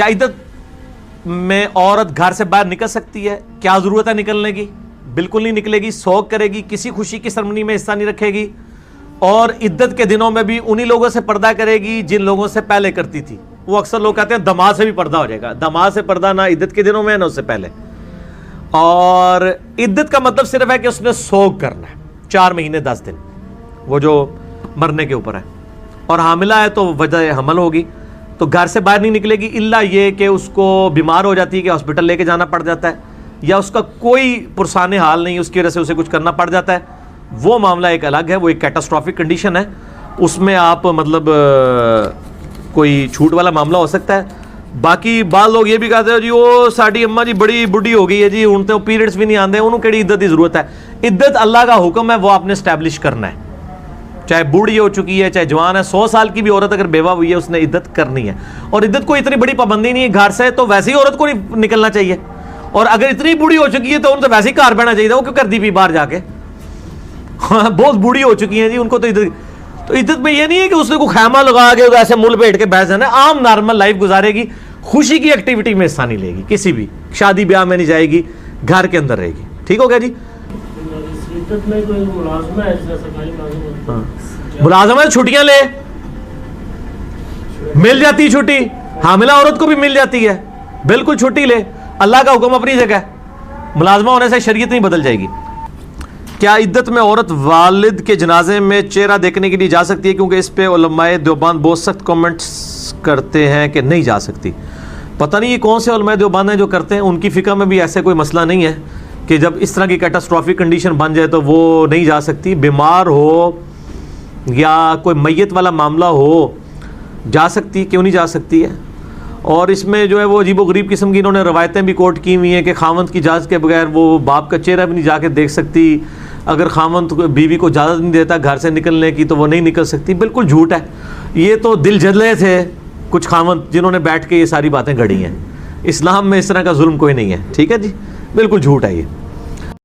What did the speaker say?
کیا عدت میں عورت گھر سے باہر نکل سکتی ہے؟ کیا ضرورت ہے نکلنے کی؟ بالکل نہیں نکلے گی، سوگ کرے گی، کسی خوشی کی سرمنی میں حصہ نہیں رکھے گی، اور عدت کے دنوں میں بھی انہی لوگوں سے پردہ کرے گی جن لوگوں سے پہلے کرتی تھی. وہ اکثر لوگ کہتے ہیں دماغ سے بھی پردہ ہو جائے گا. دماغ سے پردہ نہ عدت کے دنوں میں ہے نہ اس سے پہلے. اور عدت کا مطلب صرف ہے کہ اس نے سوگ کرنا ہے 4 مہینے 10 دن، وہ جو مرنے کے اوپر ہے. اور حاملہ ہے تو وجہ حمل ہوگی، تو گھر سے باہر نہیں نکلے گی الا یہ کہ اس کو بیمار ہو جاتی ہے کہ ہاسپٹل لے کے جانا پڑ جاتا ہے، یا اس کا کوئی پرسان حال نہیں، اس کی وجہ سے اسے کچھ کرنا پڑ جاتا ہے. وہ معاملہ ایک الگ ہے، وہ ایک کیٹاسٹرافک کنڈیشن ہے، اس میں آپ مطلب کوئی چھوٹ والا معاملہ ہو سکتا ہے. باقی بعض لوگ یہ بھی کہتے ہیں جی وہ ساڈی اماں جی بڑی بڈھی ہو گئی ہے جی، ان تو پیریڈز بھی نہیں آتے، انہوں کیڑی عدت کی ضرورت ہے. عدت اللہ کا حکم ہے، وہ آپ نے اسٹیبلش کرنا ہے. چاہے بوڑھی ہو چکی ہے چاہے جوان ہے، 100 سال کی بھی عورت اگر بیوہ ہوئی ہے اس نے عدت کرنی ہے. اور عدت کو اتنی بڑی پابندی نہیں ہے، گھر سے تو ویسے ہی عورت کو نہیں نکلنا چاہیے، اور اگر اتنی بوڑھی ہو چکی ہے تو ان سے ویسے ہی گھر بہنا چاہیے. وہ کیوں کر دی بھی باہر جا کے؟ بہت بوڑھی ہو چکی ہیں جی، ان کو تو عدت میں یہ نہیں ہے کہ اس نے کوئی خیمہ لگا کے ایسے مل بیٹھ کے بیٹھ جانا ہے. عام نارمل لائف گزارے گی، خوشی کی ایکٹیویٹی میں حصہ نہیں لے گی، کسی بھی شادی بیاہ میں نہیں جائے گی، گھر کے اندر رہے گی. ٹھیک ہو گیا جی؟ ملازمت چھٹیاں لے، مل جاتی چھٹی، حاملہ عورت کو بھی مل جاتی ہے، بالکل چھٹی لے. اللہ کا حکم اپنی جگہ، ملازمہ ہونے سے شریعت نہیں بدل جائے گی. کیا عدت میں عورت والد کے جنازے میں چہرہ دیکھنے کے لیے جا سکتی ہے؟ کیونکہ اس پہ علماء دیوبند بہت سخت کامنٹس کرتے ہیں کہ نہیں جا سکتی. پتہ نہیں یہ کون سے علماء دیوبند ہیں جو کرتے ہیں، ان کی فقہ میں بھی ایسے کوئی مسئلہ نہیں ہے کہ جب اس طرح کی کیٹاسٹرافک کنڈیشن بن جائے تو وہ نہیں جا سکتی. بیمار ہو یا کوئی میت والا معاملہ ہو جا سکتی، کیوں نہیں جا سکتی ہے. اور اس میں جو ہے وہ عجیب و غریب قسم کی انہوں نے روایتیں بھی کوٹ کی ہوئی ہیں کہ خاوند کی اجازت کے بغیر وہ باپ کا چہرہ بھی نہیں جا کے دیکھ سکتی، اگر خاوند بیوی کو اجازت نہیں دیتا گھر سے نکلنے کی تو وہ نہیں نکل سکتی. بالکل جھوٹ ہے، یہ تو دل جدلے تھے کچھ خاوند جنہوں نے بیٹھ کے یہ ساری باتیں گھڑی ہیں. اسلام میں اس طرح کا ظلم کوئی نہیں ہے. ٹھیک ہے جی، بالکل جھوٹ ہے یہ.